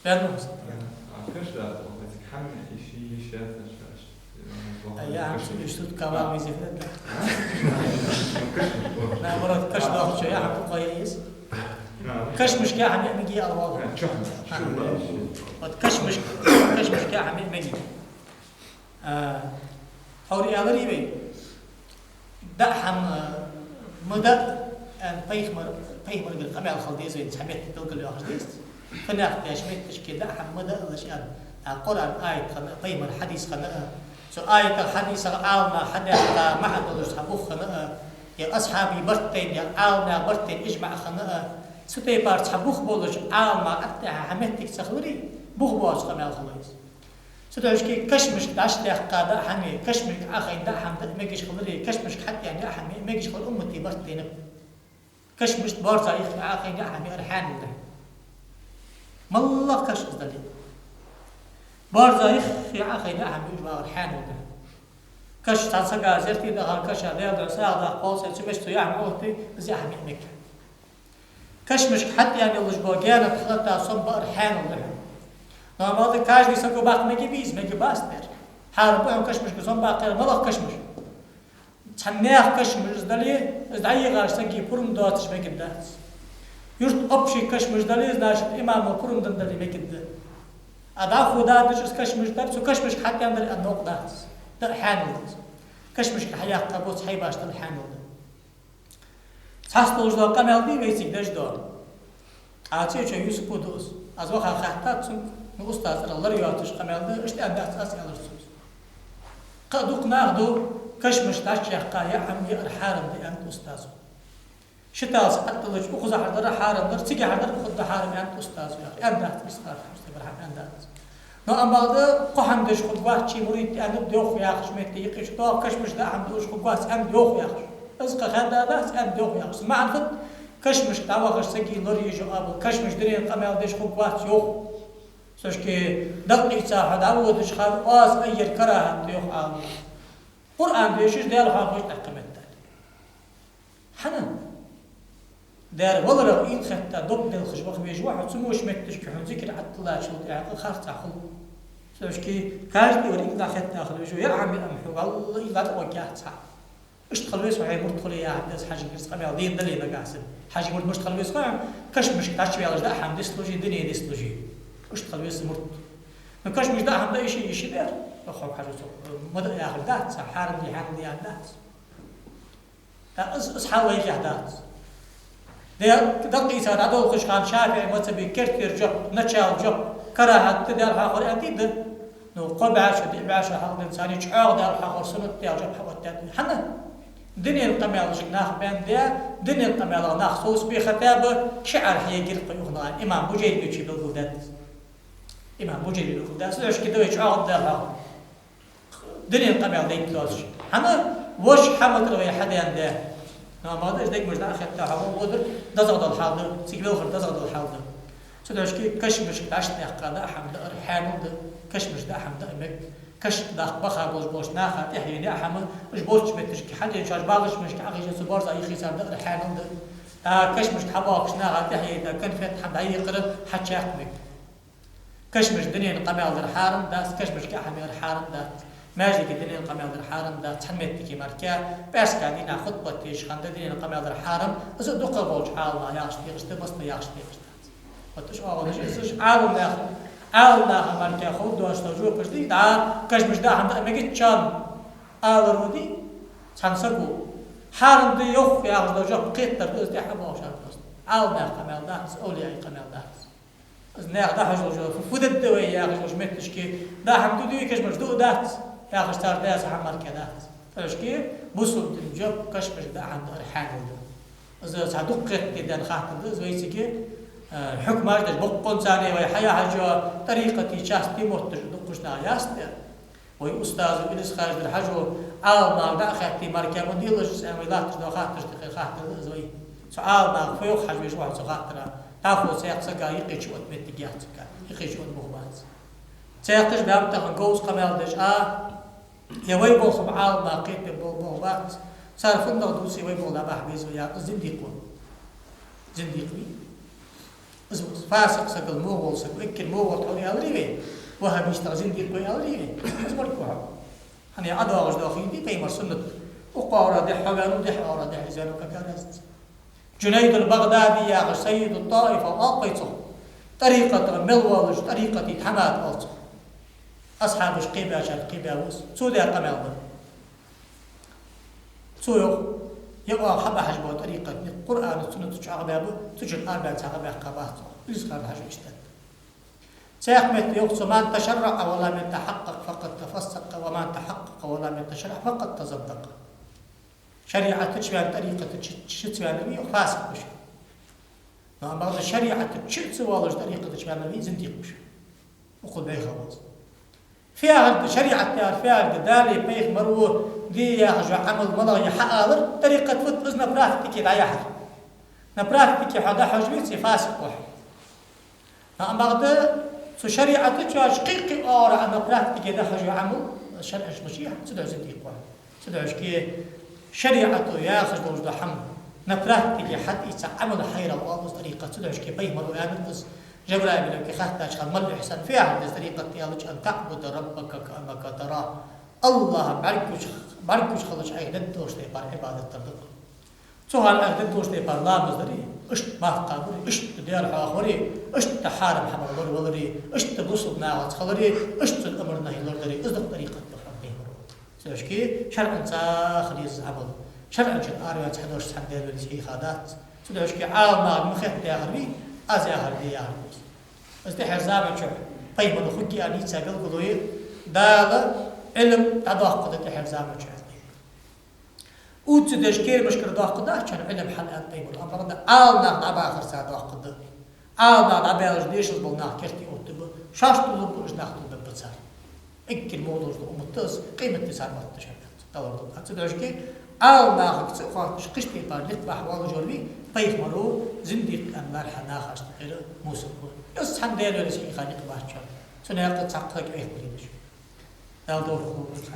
Bernos. Ja, ich tut kawa wie sie wird. Na, مرات كش ضغط شوية حتى كويس. كش مش كاع مجي الله. كش مش كاع مجي. حوري أغري بي. دحم مدة أن بيخمر بالقمع الخلديز ويتحمل تلقى اللي أخذيس. فناخد يا شميت تشكي دحم مدة الأشياء. القرآن آية بيمر حديث خنا. سو آية الحديث عالنا حدا ما حدا لوش حبوخ خنا. يا أصحابي برتين يا عالنا برتين إجمع خنا. ستي بارت حبوخ بولش عالنا أتها حمتك سخلري بوخ بوش قمع الخلديز. ستوش كي كشمش داش قادا حمي كشمش أخي دا حم مجيش خلري كشمش حتى يعني أحم مجيش خل أمتي برتين. كشمش بارزا أخي دا حمي أرحان ولا. مالله كش دليل. بارزا أخي دا حمي أجمع أرحان ولا. كش تنسقى زرتي ده كش هذا ده ساعة قاص سمشتو يعمل أختي زي حمي مك. كشمش حتى يعني اللي جباجانا تخلطها صنب أرحان ولا. ناماده каждый سكو باق مگی بیز مگی باستر حرب هم کشمش کسان باقی ملاق کشمش چنیخ کشمش دلی از دایی غارش سنگی پرم داتش مگی دات یورت ابشی کشمش دلی از ناشد امام پرم دندلی مگی دات ادا خدا دش از کشمش دات سو کشمش حتی اندر النوق دات در حانل کشمش حیاق قبوس حی باش در حانل ساستوج دا کامل دی ویسیک دش دار آتی چه یوسف بودوس از وقت خطات أستاذ الله يعطيش قمالده اشتاق أساس على الرسول. قدوق ناخدو كشمش تاشيخ قايا عمي الحارم دي أنت أستاذ. شتاز أطلج أخذ حضر حارم در تيجي حضر أخذ حارم أنت أستاذ يا أخي أنت مستقر مستقر أنت. نو أما ده قحم دش خد واحد شيء مريد أنا بدوخ يا أخي شميت يقيش طاق كشمش ده عم دوش خد واحد أنا بدوخ يا أخي. أزق خدا ده أنا بدوخ يا أخي. ما عرفت كشمش تاوخش سجي لوري جو أبو كشمش درين قمال دش خد واحد يوخ. سوش که دقیق ساحد عودش خال آس أير كراهة تيوخ عالم قرآن بيشش ديال خاخوش تحكمت دار حنا دار والله إيد خطة ضد الخشبخ بيج واحد سموش متش كحن ذكر عد الله شو تعقل خارج تعقل سوش كي كاجد وريك لا خطة أخذ بيجو يا عمي أمحو والله إلا توجهت صح اشتغل بيس وعي مرتخل يا عبدس حاجة كرس قبل دين دليل قاسم حاجة مرت مشتغل بيس قام كش مش تعش بيالج ده حم ديستلوجي دنيا ديستلوجي اشتغل بيس مرت ما كاش مش ده حم ده إشي دار أخو حاجة مدة ياخذ دات صح حارم اللي حارم دي دات أصحاب ويجي دات ده دقي صار عدو خش كان شافعي مثلا كرتير جب نتشاو جب كراهة تدار حاخر أكيد نو قبعة شو بعشة حاخر إنساني شعار دار حاخر سنة تيار جب حوتات حنا دنيا القميل شقناخ بين ده دنيا القميل ناخ صوص بخطابة شعر هي قرق يخنان إمام بوجيل بيجي بالقدات إمام بوجيل بالقدات سويش كده يشعار دار حاخر دنيا القميل ده يتلاش حنا وش حمد روي حدا عنده نعم هذا إيش ديك مش ده أخذ تاعه هو قدر دزغد الحاضر سيقبل خر دزغد الحاضر سويش كي كشمش عشت أقدا حمد أرحان ده كشمش ده حمد أمك كش ده بخا بوش ناخد إحيي ده حمد مش بوش بتش كحد ينشاش بعضش مش كأخي جنس بارز أي خيسار ده أرحان ده كشمش حباكش ناخد إحيي ده كن فت حد أي قرب حد شاكمك كشمش دنيا القمال ده الحارم ده كشمش كأحمي الحارم ده ماجي كدنيا القمال الحارم ده تحميت كي ماركا بس قاعدين خطبة تيش خند دنيا القمال الحارم بس دقة بوج الله ياش تيغش تبص ياش تيغش وتش أول شيء إيش عالم ناخد عالم ناخد ماركا خود دوش توجو كشدي ده كش مش ده عند أمجد شان آلرودي تنسقو حارم ده يخ ياخد دوجو قيت ترتوز ده حبوا شان بس عالم ناخد قمال ده أولياء قمال ده ناخد ده حجو جو فود الدوي ياخد وش متش كي ده حمدو دوي كش مش دو ده يا أخي اشتار داس عمر كذا فاش كيف بوصل الجوب كشمش ده عند ريحان ولا إذا صدق كده نخاطر ده زي سكي حكم هذا بقون ثاني ويا حياة حاجة طريقة شاس تيموت تدقش ناياست وي أستاذ وإنس خارج الحاجة عال ما ده أخذتي مركب مديلش ساميلات ده خاطر زي سؤال ما فيوق حاجة مش واحد خاطر تأخذ سياق سكا يقيش وقت متجات سكا يقيش وقت مخبات سياقش بهم تخنقوس قمال دش يوي بول خبعال ما قيت بول صار فندق دوسي وي بول أباح بيزو يا زنديقون زنديقي فاسق سقل موغل سقل إكل موغل تقولي أولي وها بيشتغزين دي كوي أولي أزمر كوها هني عدوا غش داخلين دي بيمر سنة وقارة دي حوان ودي حوارة دي حزان وكاكارست جنيد البغدادي يا سيد الطائفة وأقيته طريقة ملولج طريقة حماد ألت أصحاب شقيبة شاد قيبة وس سودة قمال بل سويو يبقى حبا حجبه طريقة القرآن والسنة تشعر بابه تجل آربع تعبه قبات الإسلام حجب اشتد سيقمت يقص من تشرع ولا من تحقق فقد تفسق ومن تحقق ولا من تشرع فقد تصدق شريعة تشبه طريقة تشتبه النبي وفاسق بشي نعم بعض الشريعة تشتبه والله طريقة تشبه النبي زنديق بشي وقل بيه خلاص فيها شريعة فيها الدالي بيه مروه دي يا عمل مضى يحقق طريقة فت إذن براكتك لا يحر نبراكتك حدا حجبي سفاسق واحد نعم بعض شريعة تشاش قيقي أورا أن براكتك ده حجو عمل شرعش مشيح سدعو زنديق واحد سدعوش كي شريعة ياخذ وجد حمل نبراكتك حد يتعمل حيرة والله طريقة سدعوش كي بيه مرو آمنتس جبرائيل بن أبي خاطر أشخاص مل إحسان فيها هذه طريقة يالج أن تعبد ربك كأنك تراه الله بركوش خلش أي ندوش تبار عبادة تبدأ سؤال أي ندوش تبار لا مزدري إشت ما قابوري إشت دير حاخوري إشت حارم حمل ولري إشت بوصل ناوت خلري إشت الأمر نهي لردري إصدق طريقة بحبه سوش كي شرعا ساخري الزعبل شرعا جد آريات حدوش سحدير بالسحي خادات سوش كي عالما مخيط دياغربي أزياغر دياغربي استحر زابن شو طيب من خدي أني تساقل قضوي دال علم تداقد استحر زابن شو وتدش كير مشكلة داقد كان علم حلقات طيب الأمر ده عالنا نعبا آخر ساعة داقد عالنا نعبا لجديش البلنا كيرتي أوتب شاشت لب وش ناخد ببتسار إنك الموضوع جو أمتز قيمة تسار ما تشاركت دور دول تدش كير عالنا آخر ساعة قشتي بار لتبع حوال جوربي طيب مرو زنديق أنوار حناخ أشتغل موسى يس حن ديالو لسي خانق باشر سنة يقطع تحقق أي قريبش لا دور خلوص